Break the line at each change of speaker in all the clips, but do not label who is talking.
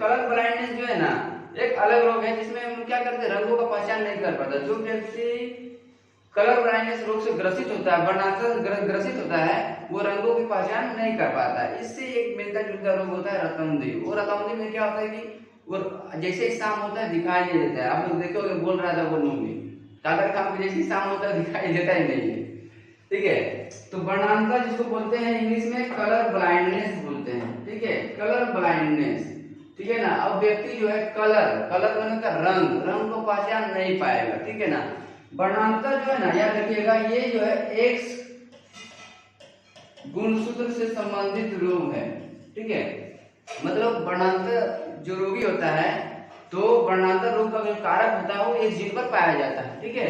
Colour blindness जो है ना एक अलग रोग है जिसमें हम क्या करते हैं, रंगों का पहचान नहीं कर पाता। जो व्यक्ति कलर ब्लाइंडनेस रोग से ग्रसित होता है, वर्णांतर ग्रसित होता है, वो रंगों की पहचान नहीं कर पाता है। इससे एक मिलता जुलता रोग होता है रतौंधी। वो रतौंधी में क्या होता है कि वो जैसे ही शाम होता है दिखाई नहीं देता है। आप लोग देखोगे, बोल रहा था वो मूवी कादर खान को, जैसे ही शाम होता है दिखाई देता ही नहीं है। ठीक है, तो वर्णांतर जिसको बोलते हैं इंग्लिश में कलर ब्लाइंडनेस बोलते हैं। ठीक है, कलर ब्लाइंडनेस। ठीक है ना। अब व्यक्ति जो है कलर मतलब का रंग को पहचान नहीं पाएगा। ठीक है ना। वर्णांतर जो है ना, याद रखिएगा, ये जो है एक्स गुणसूत्र से संबंधित रोग है। ठीक है, मतलब वर्णांतर जो रोगी होता है, तो वर्णांतर रोग का जो कारक होता है वो एक जीन पर पाया जाता है। ठीक है,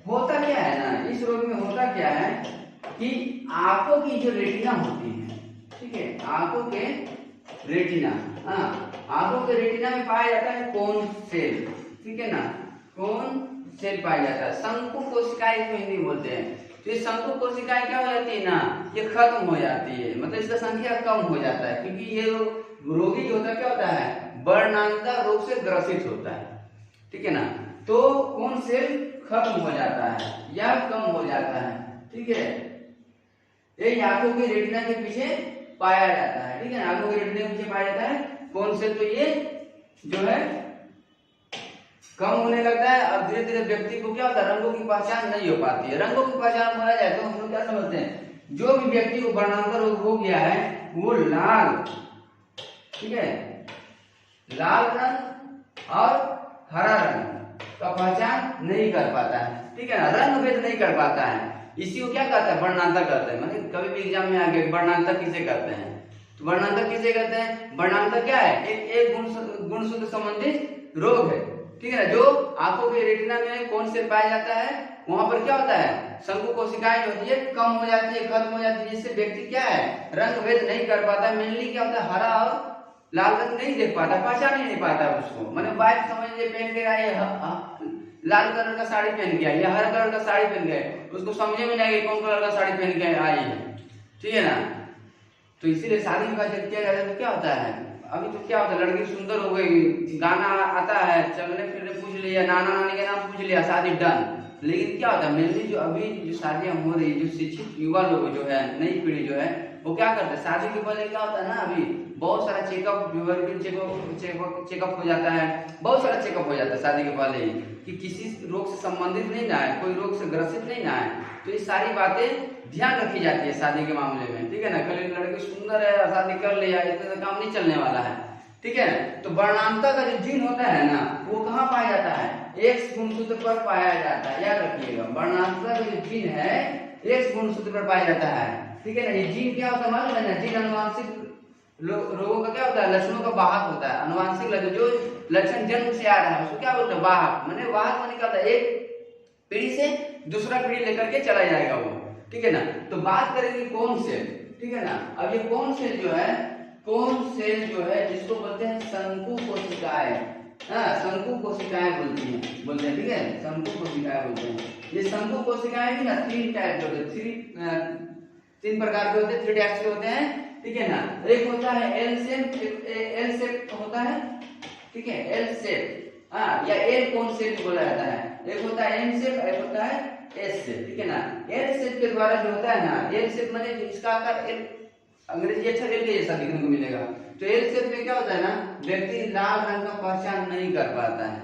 होता क्या है ना, इस रोग में होता क्या है कि आंखों की जो रेटिना होती है, ठीक है, आंखों के रेटिना, आंखों के रेटिना में पाया जाता है कोन सेल। ठीक है ना, कोन सेल पाया जाता है। शंकु कोशिकाएं को हिंदी बोलते हैं। तो ये शंकु कोशिकाएं क्या हो जाती है ना, ये खत्म हो जाती है, मतलब इसका संख्या कम हो जाता है, क्योंकि ये रोगी जो होता है क्या होता है, वर्णांतर रोग से ग्रसित होता है। ठीक है ना, तो कोन सेल खत्म हो जाता है या कम हो जाता है। ठीक है, ये आंखों की रेटिना के पीछे पाया जाता है। ठीक है ना, आंखों की रेटिना के पीछे पाया जाता है कोन सेल। तो ये जो है कम होने लगता है और धीरे धीरे व्यक्ति को क्या होता है, रंगों की पहचान नहीं हो पाती है। रंगों की पहचान बोला जाए तो हम लोग क्या समझते हैं, जो भी व्यक्ति को वर्णांतर रोग हो गया है वो लाल, ठीक है, लाल रंग और हरा रंग का पहचान नहीं कर पाता है। ठीक है ना, रंग भेद नहीं कर पाता है। इसी को क्या कहते हैं, वर्णांतर कहते हैं। मतलब कभी भी एग्जाम में आ गया वर्णांतर किसे कहते हैं, तो वर्णांतर किसे कहते हैं, वर्णांतर क्या है, एक गुणसूत्र संबंधित रोग है। ठीक है ना, जो आंखों के रेटिना में कौन से पाया जाता है, वहां पर क्या होता है, शंकु कोशिकाएं जो होती है कम हो जाती है, खत्म हो जाती है, जिससे व्यक्ति क्या है, रंग भेद नहीं कर पाता। मेनली क्या होता है, हरा और लाल रंग नहीं देख पाता, पहचान ही नहीं पाता उसको। मैंने वाइफ समझ लीजिए पहन के आए, लाल कलर का साड़ी पहन के आई या हरा कलर का साड़ी पहन के, उसको समझे में नहीं आएगा कौन कलर का साड़ी पहन के आई है। ठीक है ना, तो इसीलिए शादी का जब किया जाता है तो क्या होता है, अभी तो क्या होता है, लड़की सुंदर हो गई, गाना आता है, चलने फिरने पूछ लिया, नाना नानी के नाम पूछ लिया, शादी डन। लेकिन क्या होता है, मेनली जो अभी जो शादियां हो रही है, जो शिक्षित युवा लोग जो है, नई पीढ़ी जो है, वो क्या करते हैं, शादी के पहले क्या होता है ना, अभी बहुत सारा चेकअप चेकअप हो जाता है, बहुत सारा चेकअप हो जाता है शादी के पहले ही, कि किसी रोग से संबंधित नहीं ना है, कोई रोग से ग्रसित नहीं ना है। तो ये सारी बातें ध्यान रखी जाती है शादी के मामले में। ठीक है ना, कल लड़की सुंदर है, शादी कर लिया, इतना काम नहीं चलने वाला है। ठीक है, तो वर्णांतर का जो जीन होता है ना, वो कहाँ पाया जाता है, एक्स गुणसूत्र पर पाया जाता है। याद रखिएगा, वर्णांतर का जो जीन है एक्स गुणसूत्र पर पाया जाता है। ठीक है ना, ये जीन क्या होता है मालूम है ना, जीन अनुवांशिक रोगों का क्या होता है, लक्षणों का वाहक होता है। अनुवांशिक लक्षण, जो लक्षण जन्म से आ रहा है उसको क्या बोलते हैं, वाहक। माने वाहक माने क्या होता है, एक पीढ़ी से दूसरा पीढ़ी लेकर के चला जाएगा वो। ठीक है ना, तो बात करेंगे कौन सेल। ठीक है ना, अब ये कौन सेल जो है, कौन सेल जो है जिसको बोलते हैं शंकु कोशिकाएं, शंकु कोशिकाएं बोलते हैं। ठीक है, शंकु कोशिकाएं बोलते हैं। ये शंकु कोशिकाएं भी ना तीन टाइप के होते हैं, तीन प्रकार के होते हैं, 3 टाइप्स के होते हैं। ठीक है ना, एक होता है एल शेप होता है। ठीक है, एल शेप, या एल कौन शेप बोला जाता है। एक होता है एम शेप, एक होता है एस शेप। ठीक है ना, एल शेप के द्वारा जो होता है ना, एल शेप माने इसका आकार एल, अंग्रेजी अक्षर एल के जैसा दिखने को मिलेगा। तो एल शेप में क्या होता है ना, व्यक्ति लाल रंग का पहचान नहीं कर पाता है।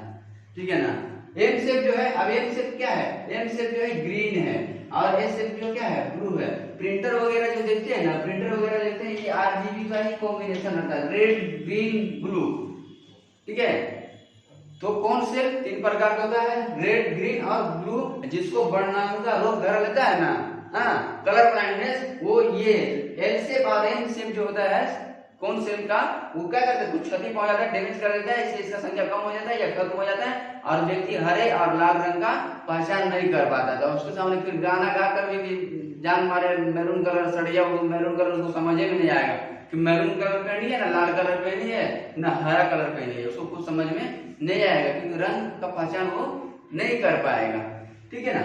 ठीक है ना, एम शेप जो है, अब एम शेप क्या है, एम शेप जो है ग्रीन है और एस शेप जो क्या है, ब्लू है। प्रिंटर वगैरह जो देखते हैं ना, प्रिंटर वगैरह देखते हैं, ये आरजीबी का ही कॉम्बिनेशन रहता है, रेड ग्रीन ब्लू। ठीक है, तो कौन से 3 प्रकार का होता है, रेड ग्रीन और ब्लू, जिसको वर्णांतर रोग धरा लेता है ना, कलर ब्लाइंडनेस, वो ये एल शेप और एम शेप जो होता है कौन सेल का, वो क्या करता है, कुछ क्षति पहुंचाता है, डैमेज कर देता है, इससे इसका संख्या कम हो जाता है या खत्म हो जाता है, और व्यक्ति हरे और लाल रंग का पहचान नहीं कर पाता। तो उसके सामने फिर गाना गा कर भी जान मारे मैरून कलर सड़िया, वो मैरून कलर उसको समझे में नहीं आएगा कि मैरून कलर पहनी है ना, लाल कलर पहनी है ना, हरा कलर पहनी है, उसको कुछ समझ में नहीं आएगा, क्योंकि रंग का पहचान वो नहीं कर पाएगा। ठीक है ना,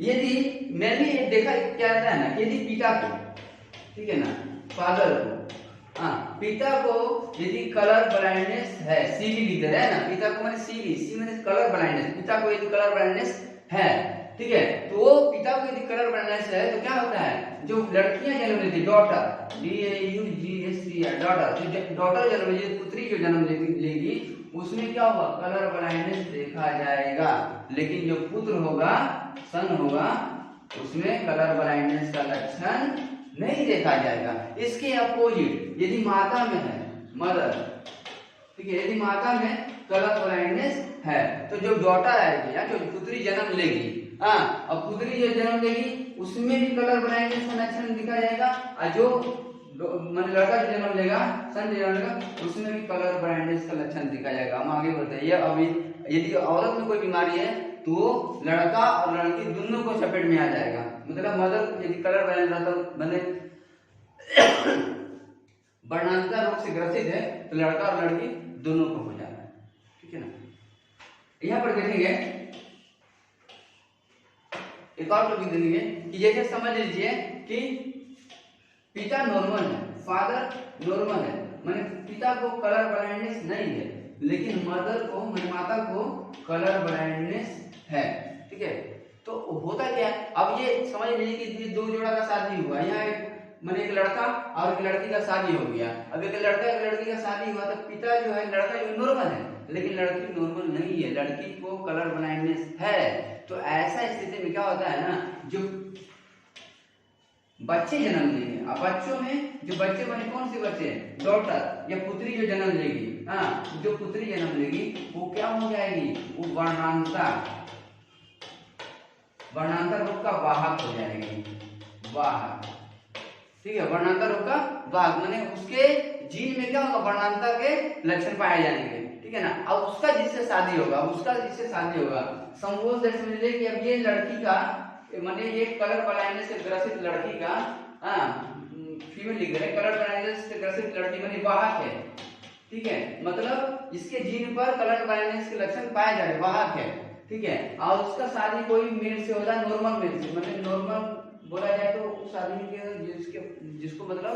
यदि मैंने देखा क्या रहता है ना, यदि पिता को, ठीक है ना, फादर को। हाँ, पिता को यदि कलर ब्लाइंडनेस है, सी भी लिख दे रहे हैं ना, पिता को मैंने सी मैंने कलर ब्लाइंडनेस, पिता को यदि कलर ब्लाइंडनेस है, ठीक है, तो वो पिता को यदि कलर ब्लाइंडनेस है तो क्या होता है, जो लड़कियां जन्म लेती, डॉटर, DAUGHT, डॉटर, डॉटर जन्म लेगी, पुत्री जो जन्म लेगी, उसमें क्या होगा, कलर ब्लाइंडनेस देखा जाएगा। लेकिन जो पुत्र होगा, सन होगा, उसमें कलर ब्लाइंडनेस का लक्षण नहीं देखा जाएगा। इसके अपोजिट यदि माता में है, मदर, ठीक है, यदि माता में कलर ब्लाइंडनेस है तो जो डॉटर आएगी या जो पुत्री जन्म लेगी, हाँ, और पुत्री जो जन्म लेगी उसमें भी कलर ब्लाइंडनेस का लक्षण दिखा जाएगा, और जो मतलब लड़का जो जन्म लेगा, सन जन्म लेगा, उसमें भी कलर ब्लाइंडनेस का लक्षण दिखा जाएगा। हम आगे बताइए। अभी यदि औरत में कोई बीमारी है तो लड़का और लड़की दोनों को चपेट में आ जाएगा। मतलब मदर यदि कलर ब्लाइंड रहता बने वर्णांतर रोग से ग्रसित है तो लड़का और लड़की दोनों को हो जाता है, ठीक है ना। यहाँ पर देखेंगे एक और टॉपिक देखेंगे कि जैसे समझ लीजिए कि पिता नॉर्मल है, फादर नॉर्मल है, माने पिता को कलर ब्लाइंडनेस नहीं है, लेकिन मदर को माने माता को कलर ब्लाइंडनेस है, ठीक है। तो होता क्या है, अब ये समझ लीजिए कि दो जोड़ा का शादी हुआ, यहाँ एक माने एक लड़का और एक लड़की का शादी हो गया। अब एक लड़का एक लड़की का शादी हुआ तो पिता जो है, लड़का जो नॉर्मल है, लेकिन लड़की नॉर्मल नहीं है, लड़की को कलर ब्लाइंडनेस है। तो ऐसा स्थिति में क्या होता है ना, जो बच्चे जन्म लेंगे, अब बच्चों में जो बच्चे बने, कौन से बच्चे, डॉटर या पुत्री जो जन्म लेगी, हाँ, जो पुत्री जन्म लेगी वो क्या हो जाएगी, वो वर्णांतर रोग का वाहक हो जाएगी, वाहक, ठीक है, वर्णांतर रोग का वाहक, माने उसके जीन में क्या होगा, वर्णांतर के लक्षण पाए जाएंगे, ठीक है ना। अब उसका जिससे शादी होगा, संभोग से समझ लीजिए कि अब ये लड़की का माने ये कलर ब्लाइंडनेस से ग्रसित लड़की का, फीमेल लिख रहे, कलर ब्लाइंडनेस से ग्रसित लड़की माने वाहक है, ठीक है, मतलब इसके जीन पर कलर ब्लाइंडनेस के लक्षण पाए जा रहे, वाहक है, ठीक है, और उसका शादी कोई मेल से होता है, नॉर्मल मेल से, मतलब नॉर्मल बोला जाए तो उस आदमी के जिसको मतलब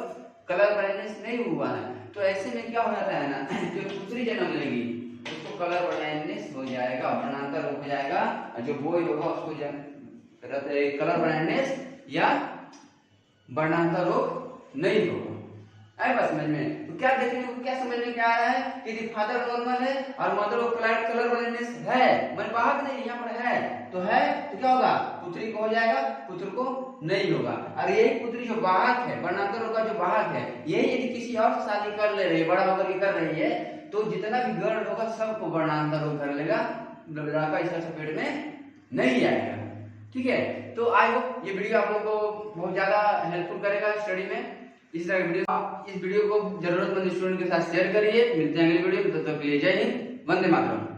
कलर ब्लाइंडनेस नहीं हुआ है। तो ऐसे में क्या हो जाता है ना, जो पुत्री जन्म लेगी उसको कलर ब्लाइंडनेस हो जाएगा, वर्णांतर हो जाएगा, और जो बॉय होगा उसको कलर ब्लाइंडनेस या वर्णांतर रोग नहीं होगा। आए बात समझ में? तो क्या देखने को क्या समझ में क्या आ रहा है कि फादर नॉर्मल है और मदर को कलर ब्लाइंडनेस है, मन बाहर नहीं, यहाँ पर है तो क्या होगा, पुत्री को हो जाएगा, पुत्र को नहीं होगा। और यही पुत्री जो वाहक है, वर्णांतर रोग का जो वाहक है, यही यदि किसी और से शादी कर ले रही है, बड़ा होकर के कर रही है, तो जितना भी गर्भ होगा सबको वर्णांतर रोग कर लेगा, लड़का इसका चपेट में नहीं आएगा, ठीक है। तो आई होप ये वीडियो आप लोगों को बहुत ज्यादा हेल्पफुल करेगा स्टडी में। इस तरह वीडियो आप इस वीडियो को जरूरतमंद स्टूडेंट के साथ शेयर करिए। मिलते हैं अगली वीडियो में, तब तक के लिए जय हिंद, वंदे मातरम।